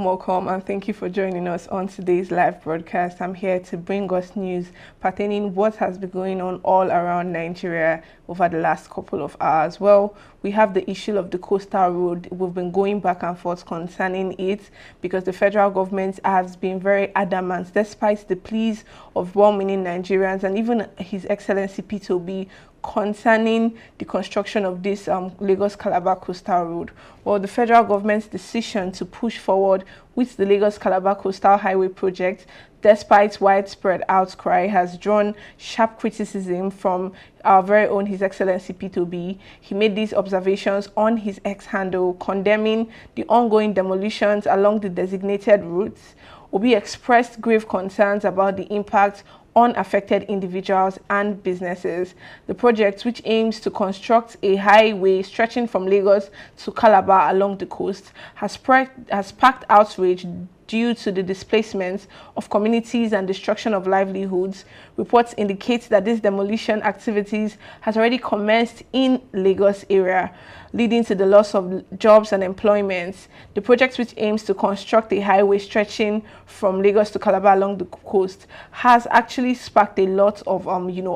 welcome, and thank you for joining us on today's live broadcast. I'm here to bring us news pertaining what has been going on all around Nigeria over the last couple of hours. Well, we have the issue of the coastal road. We've been going back and forth concerning it because the federal government has been very adamant, despite the pleas of well-meaning Nigerians and even His Excellency P2B concerning the construction of this Lagos-Calabar coastal road. Well, the federal government's decision to push forward with the Lagos-Calabar coastal highway project, despite widespread outcry, has drawn sharp criticism from our very own His Excellency P2B. He made these observations on his X handle, condemning the ongoing demolitions along the designated routes. Obi expressed grave concerns about the impact on affected individuals and businesses. The project, which aims to construct a highway stretching from Lagos to Calabar along the coast, has sparked outrage due to the displacement of communities and destruction of livelihoods. Reports indicate that this demolition activities has already commenced in Lagos area, leading to the loss of jobs and employment. The project, which aims to construct a highway stretching from Lagos to Calabar along the coast, has actually sparked a lot of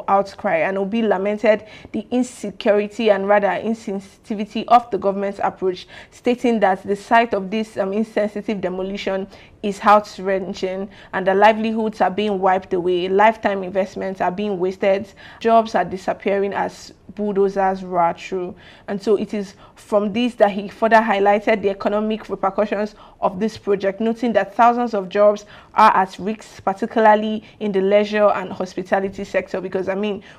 outcry, and Obi lamented the insecurity and rather insensitivity of the government's approach, stating that the site of this insensitive demolition is heart-wrenching and the livelihoods are being wiped away, lifetime investments are being wasted, jobs are disappearing as bulldozers roar through. And so it is from this that he further highlighted the economic repercussions of this project, noting that thousands of jobs are at risk, particularly in the leisure and hospitality sector, because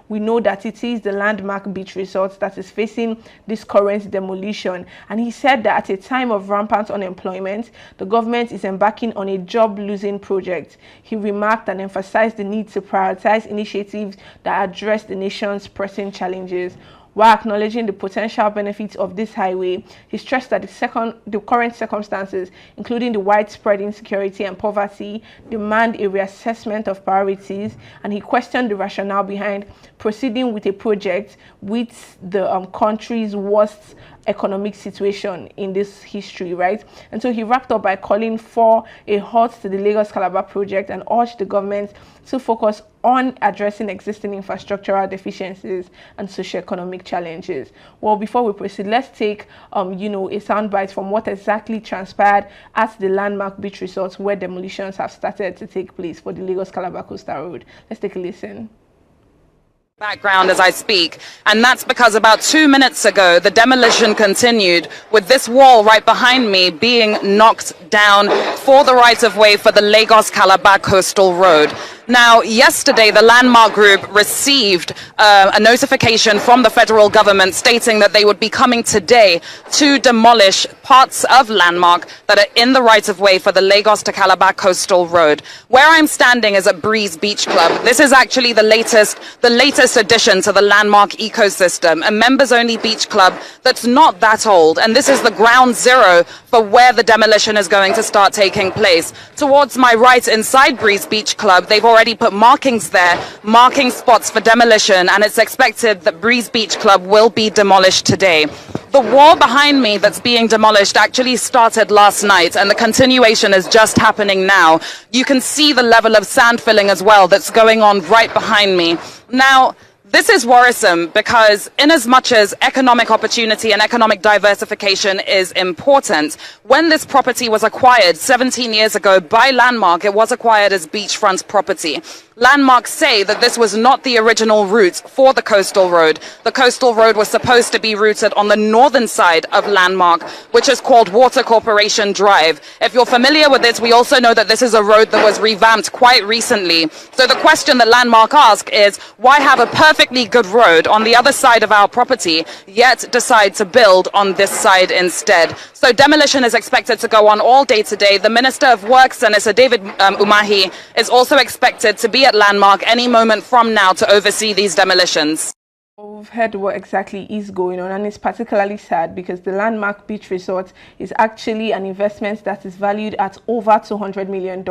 we know that it is the landmark beach resort that is facing this current demolition. And he said that at a time of rampant unemployment, the government is embarking on a job-losing project. He remarked and emphasized the need to prioritize initiatives that address the nation's pressing challenges. While acknowledging the potential benefits of this highway, he stressed that the current circumstances, including the widespread insecurity and poverty, demand a reassessment of priorities, and he questioned the rationale behind proceeding with a project with the country's worst economic situation in this history, right? And so he wrapped up by calling for a halt to the Lagos-Calabar project and urged the government to focus on addressing existing infrastructural deficiencies and socioeconomic challenges. Well, before we proceed, let's take a soundbite from what exactly transpired at the landmark beach resorts where demolitions have started to take place for the Lagos-Calabar coastal road. Let's take a listen. Background as I speak, and that's because about 2 minutes ago the demolition continued, with this wall right behind me being knocked down for the right of way for the Lagos-Calabar coastal road. Now, yesterday, the Landmark Group received a notification from the federal government stating that they would be coming today to demolish parts of Landmark that are in the right-of-way for the Lagos to Calabar coastal road. Where I'm standing is at Breeze Beach Club. This is actually the latest addition to the Landmark ecosystem, a members-only beach club that's not that old, and this is the ground zero for where the demolition is going to start taking place. Towards my right, inside Breeze Beach Club, they've already put markings there, marking spots for demolition, and it's expected that Breeze Beach Club will be demolished today. The wall behind me that's being demolished actually started last night, and the continuation is just happening now. You can see the level of sand filling as well that's going on right behind me. Now, this is worrisome because in as much as economic opportunity and economic diversification is important, when this property was acquired 17 years ago by Landmark, it was acquired as beachfront property. Landmark say that this was not the original route for the coastal road. The coastal road was supposed to be routed on the northern side of Landmark, which is called Water Corporation Drive. If you're familiar with it, we also know that this is a road that was revamped quite recently. So the question that Landmark ask is, why have a perfectly good road on the other side of our property, yet decide to build on this side instead? So demolition is expected to go on all day today. The Minister of Works, Senator David Umahi, is also expected to be at Landmark any moment from now to oversee these demolitions. We've heard what exactly is going on, and it's particularly sad because the landmark beach resort is actually an investment that is valued at over $200 million,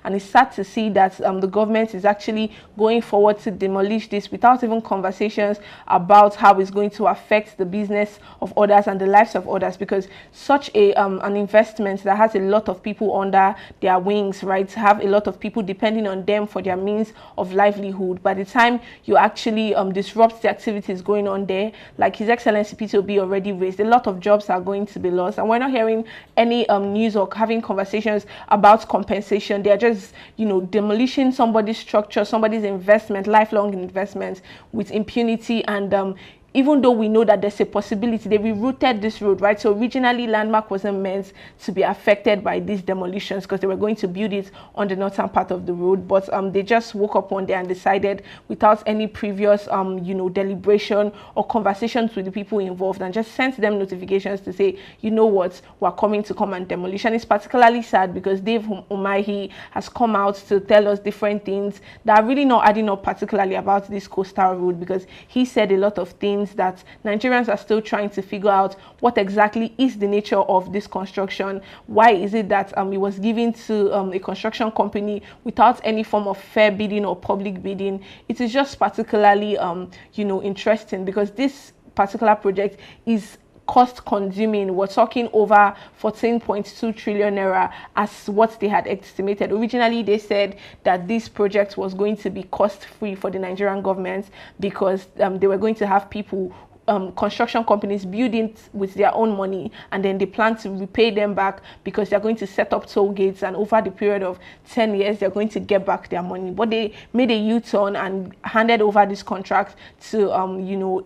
and it's sad to see that the government is actually going forward to demolish this without even conversations about how it's going to affect the business of others and the lives of others, because such an investment that has a lot of people under their wings, right, have a lot of people depending on them for their means of livelihood. By the time you actually disrupt the activities going on there, like His Excellency Peter Obi already raised, a lot of jobs are going to be lost, and we're not hearing any news or having conversations about compensation. They're just, demolishing somebody's structure, somebody's investment, lifelong investment, with impunity. And even though we know that there's a possibility, they rerouted this road, right? So originally Landmark wasn't meant to be affected by these demolitions because they were going to build it on the northern part of the road, but they just woke up one day and decided, without any previous deliberation or conversations with the people involved, and just sent them notifications to say, you know what, we're coming to come and demolish. And it's particularly sad because Dave Umahi has come out to tell us different things that are really not adding up, particularly about this coastal road, because he said a lot of things that Nigerians are still trying to figure out what exactly is the nature of this construction. Why is it that it was given to a construction company without any form of fair bidding or public bidding? It is just particularly interesting because this particular project is cost consuming. We're talking over 14.2 trillion naira as what they had estimated. Originally they said that this project was going to be cost free for the Nigerian government because they were going to have people, construction companies, build it with their own money, and then they plan to repay them back because they're going to set up toll gates, and over the period of 10 years they're going to get back their money. But they made a U-turn and handed over this contract to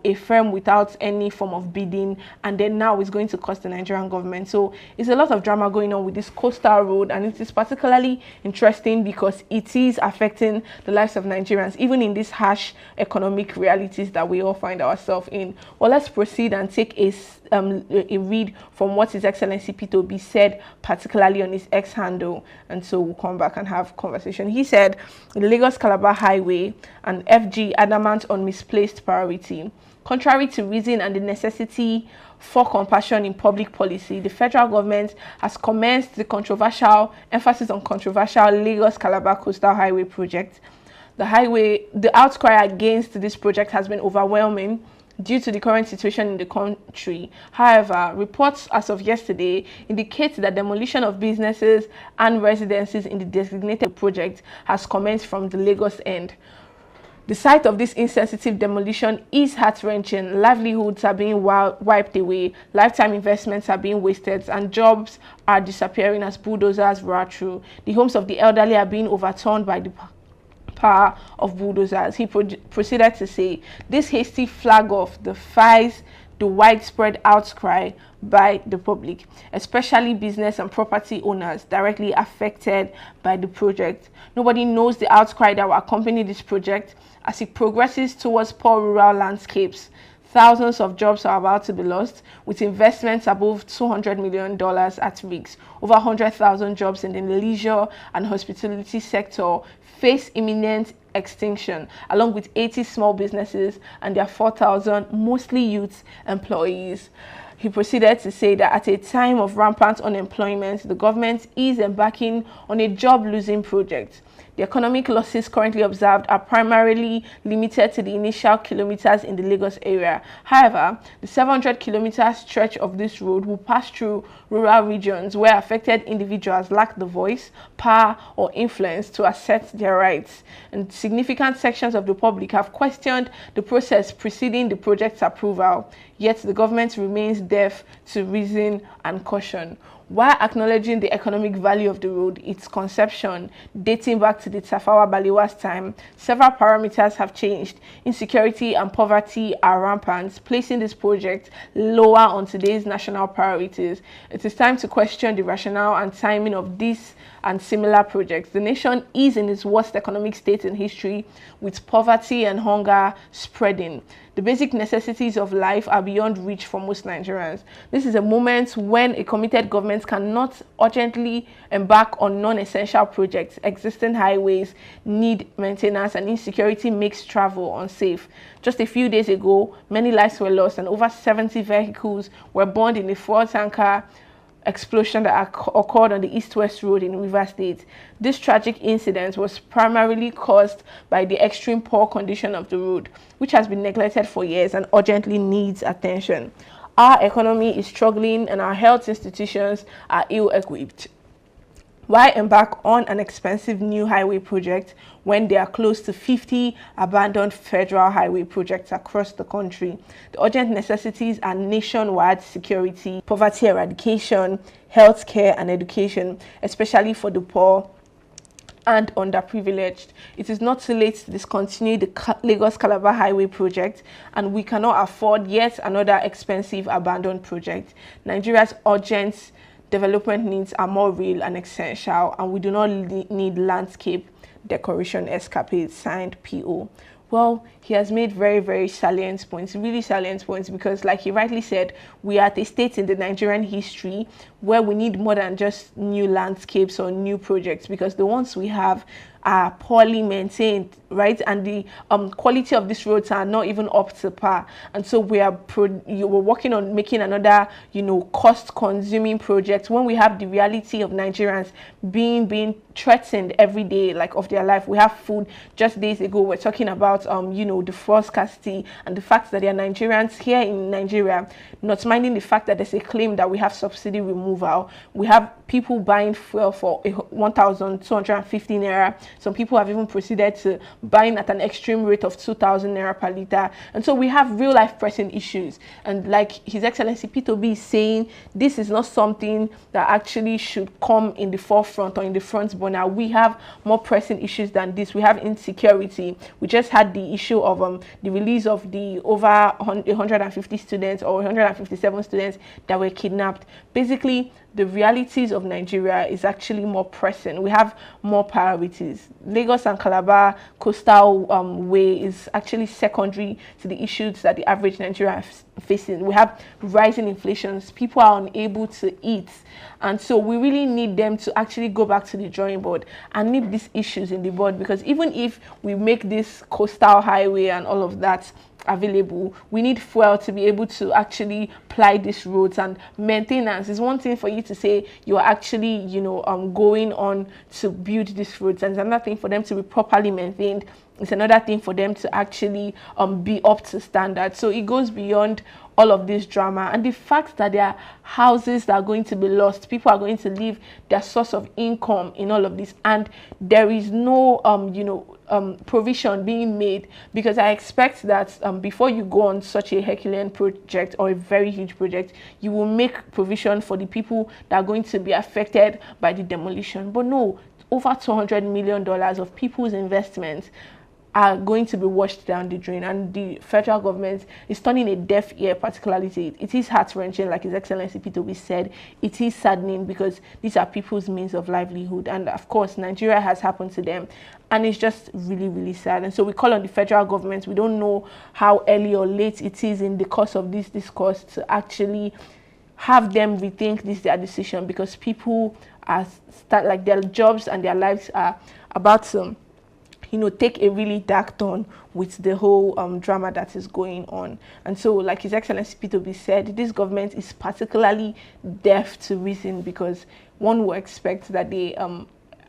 a firm without any form of bidding, and then now it's going to cost the Nigerian government. So it's a lot of drama going on with this coastal road, and it is particularly interesting because it is affecting the lives of Nigerians, even in these harsh economic realities that we all find ourselves in. Well, let's proceed and take a read from what His Excellency Peter Obi said, particularly on his X handle, and so we'll come back and have conversation. He said, the Lagos-Calabar highway and FG adamant on misplaced priority. Contrary to reason and the necessity for compassion in public policy, the federal government has commenced the emphasis on controversial Lagos-Calabar coastal highway project. The outcry against this project has been overwhelming due to the current situation in the country. However, reports as of yesterday indicate that demolition of businesses and residences in the designated project has commenced from the Lagos end. The sight of this insensitive demolition is heart-wrenching. Livelihoods are being wiped away, lifetime investments are being wasted, and jobs are disappearing as bulldozers roar through. The homes of the elderly are being overturned by the power of bulldozers. He proceeded to say, this hasty flag off defies the widespread outcry by the public, especially business and property owners directly affected by the project. Nobody knows the outcry that will accompany this project as it progresses towards poor rural landscapes. Thousands of jobs are about to be lost, with investments above $200 million at risk. Over 100,000 jobs in the leisure and hospitality sector face imminent extinction, along with 80 small businesses and their 4,000, mostly youth, employees. He proceeded to say that at a time of rampant unemployment, the government is embarking on a job-losing project. The economic losses currently observed are primarily limited to the initial kilometers in the Lagos area. However, the 700-kilometer stretch of this road will pass through rural regions where affected individuals lack the voice, power, or influence to assert their rights. And significant sections of the public have questioned the process preceding the project's approval, yet the government remains deaf to reason and caution. While acknowledging the economic value of the road, its conception dating back to the Tafawa Balewa's time, several parameters have changed. Insecurity and poverty are rampant, placing this project lower on today's national priorities. It is time to question the rationale and timing of this and similar projects. The nation is in its worst economic state in history, with poverty and hunger spreading. The basic necessities of life are beyond reach for most Nigerians. This is a moment when a committed government cannot urgently embark on non-essential projects. Existing highways need maintenance, and insecurity makes travel unsafe. Just a few days ago, many lives were lost and over 70 vehicles were burned in a fuel tanker explosion that occurred on the East-West Road in Rivers State. This tragic incident was primarily caused by the extreme poor condition of the road, which has been neglected for years and urgently needs attention. Our economy is struggling and our health institutions are ill-equipped. Why embark on an expensive new highway project when there are close to 50 abandoned federal highway projects across the country? The urgent necessities are nationwide security, poverty eradication, healthcare, and education, especially for the poor and underprivileged. It is not too late to discontinue the Lagos-Calabar highway project, and we cannot afford yet another expensive abandoned project. Nigeria's urgent development needs are more real and essential, and we do not need landscape decoration escapades. Signed, P.O. Well, he has made very, very salient points, really salient points, because like he rightly said, we are at a state in the Nigerian history where we need more than just new landscapes or new projects, because the ones we have are poorly maintained, right? And the quality of these roads are not even up to par. And so we're working on making another, cost-consuming project when we have the reality of Nigerians being threatened every day, like of their life. We have food. Just days ago, we're talking about, the fuel scarcity and the fact that there are Nigerians here in Nigeria, not minding the fact that there's a claim that we have subsidy removal. We have people buying fuel for 1,250 naira. Some people have even proceeded to buying at an extreme rate of 2,000 naira per litre. And so we have real life pressing issues. And like His Excellency P2B is saying, this is not something that actually should come in the forefront or in the front burner. We have more pressing issues than this. We have insecurity. We just had the issue of the release of the over 150 students or 157 students that were kidnapped. Basically, the realities of Nigeria is actually more pressing. We have more priorities. Lagos and Calabar coastal way is actually secondary to the issues that the average Nigerian is facing. We have rising inflations. People are unable to eat. And so we really need them to actually go back to the drawing board and nip these issues in the bud, because even if we make this coastal highway and all of that available, we need fuel to be able to actually ply these roads, and maintenance is one thing for you to say you are actually going on to build these roads, and it's another thing for them to be properly maintained. It's another thing for them to actually be up to standard. So it goes beyond all of this drama, and the fact that there are houses that are going to be lost, people are going to leave their source of income in all of this, and there is no provision being made, because I expect that before you go on such a Herculean project or a very huge project, you will make provision for the people that are going to be affected by the demolition. But no, over $200 million of people's investments are going to be washed down the drain, and the federal government is turning a deaf ear particularly to it. It is heart-wrenching, like His Excellency P2B said. It is saddening, because these are people's means of livelihood, and of course Nigeria has happened to them, and it's just really, really sad. And so we call on the federal government. We don't know how early or late it is in the course of this discourse to actually have them rethink their decision, because people are their jobs and their lives are about to take a really dark turn with the whole drama that is going on. And so, like His Excellency P2B said, this government is particularly deaf to reason, because one would expect that they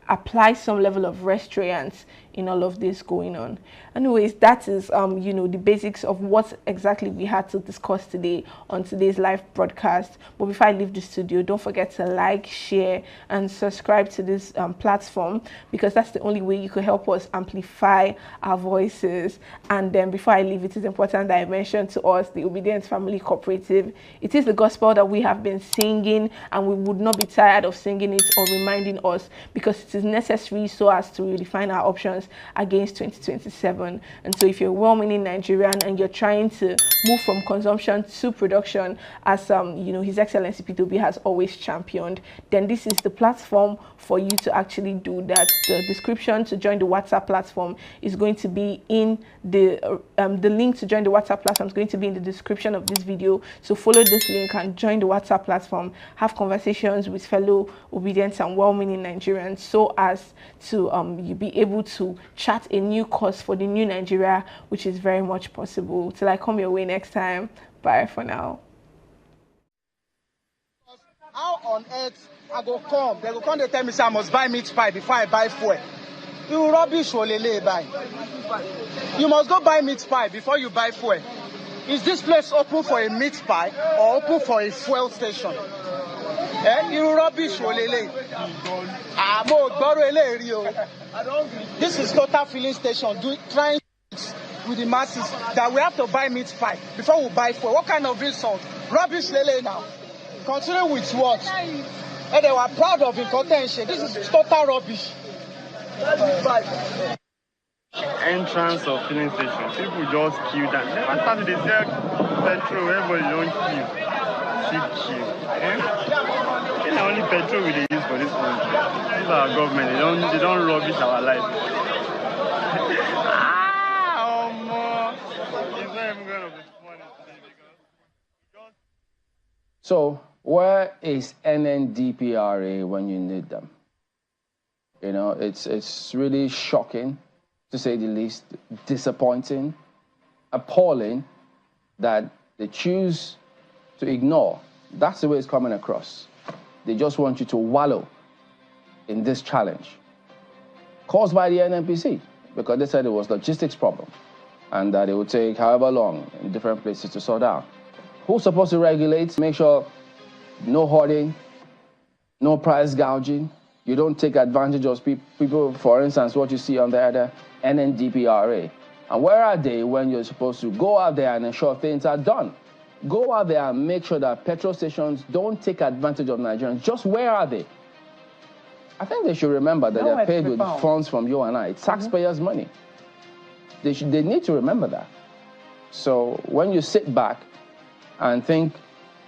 apply some level of restraints in all of this going on. Anyways, that is the basics of what exactly we had to discuss today on today's live broadcast. But before I leave the studio, don't forget to like, share, and subscribe to this platform, because that's the only way you could help us amplify our voices. And then before I leave, it is important that I mention to us the Obidient Family Cooperative. It is the gospel that we have been singing, and we would not be tired of singing it or reminding us, because it is necessary so as to redefine our options against 2027. And so if you're a well-meaning Nigerian and you're trying to move from consumption to production, as His Excellency P2B has always championed, then this is the platform for you to actually do that. The description to join the WhatsApp platform is going to be in the link to join the WhatsApp platform is going to be in the description of this video. So follow this link and join the WhatsApp platform, have conversations with fellow obedient and well-meaning Nigerians, so as to you be able to chart a new course for the new Nigeria, which is very much possible. Till I come your way next time, bye for now. How on earth I go come? They go come, they tell me say I must buy meat pie before I buy fuel. You rubbish olele buy. You must go buy meat pie before you buy fuel. Is this place open for a meat pie or open for a fuel station? You rubbish olele. This is total filling station trying with the masses that we have to buy meat pie before we buy fuel. What kind of insult? Rubbish lele now. Continue with what? And they were proud of incontention. This is total rubbish. Entrance of filling station. People just queue that. Never started to sell petrol. Everybody don't queue. Cheap. It's the only petrol we use for this country. This is our government. They don't rubbish our life. It's not even going to be funny today because So, where is NNDPRA when you need them? You know, it's really shocking, to say the least, disappointing, appalling that they choose to ignore. That's the way it's coming across. They just want you to wallow in this challenge caused by the NNPC, because they said it was logistics problem and that it would take however long in different places to sort out. Who's supposed to regulate? Make sure no hoarding, no price gouging. You don't take advantage of people, for instance, what you see on the other NNDPRA. And where are they when you're supposed to go out there and ensure things are done? Go out there and make sure that petrol stations don't take advantage of Nigerians. Just where are they? I think they should remember that they're paid with funds from you and I. It's taxpayers' money. They need to remember that. So when you sit back and think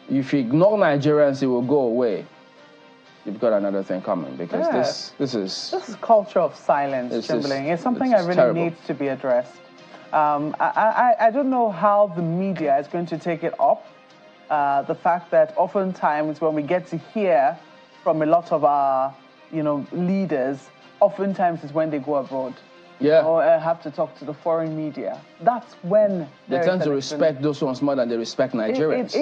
if you ignore Nigerians, it will go away, you've got another thing coming, because this is culture of silence, Chamberlain. It's something that really terrible. Needs to be addressed. I don't know how the media is going to take it up. The fact that oftentimes when we get to hear from a lot of our, leaders, oftentimes is when they go abroad. Yeah. Or have to talk to the foreign media. That's when they tend to respect those ones more than they respect Nigerians.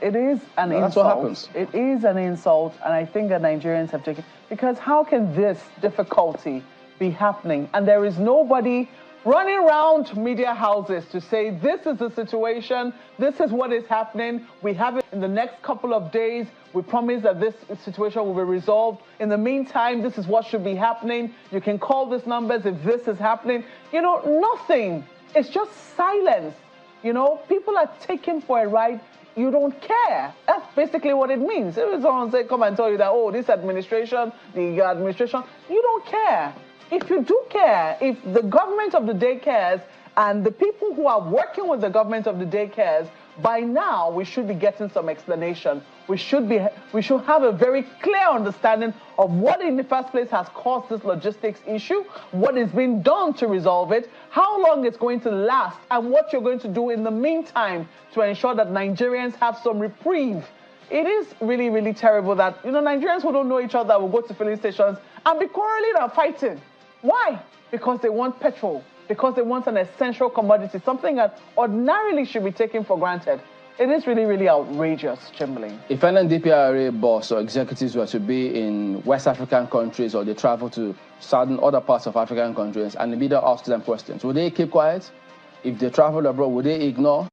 It is an insult. That's what happens. It is an insult, and I think that Nigerians have taken, because how can this difficulty be happening and there is nobody running around media houses to say this is the situation, this is what is happening, we have it in the next couple of days, we promise that this situation will be resolved. In the meantime, this is what should be happening. You can call these numbers if this is happening. Nothing. It's just silence. People are taken for a ride. You don't care. That's basically what it means. If someone say, come and tell you that, this administration, the administration, you don't care. If you do care, if the government of the day cares, and the people who are working with the government of the day cares, by now we should be getting some explanation. We should have a very clear understanding of what in the first place has caused this logistics issue, what is being done to resolve it, how long it's going to last, and what you're going to do in the meantime to ensure that Nigerians have some reprieve. It is really, really terrible that, Nigerians who don't know each other will go to filling stations and be quarreling and fighting. Why? Because they want petrol, because they want an essential commodity, something that ordinarily should be taken for granted. It is really, really outrageous, Chamberlain. If NNDPRA boss or executives were to be in West African countries, or they travel to certain other parts of African countries, and the media asks them questions, would they keep quiet? If they travel abroad, would they ignore?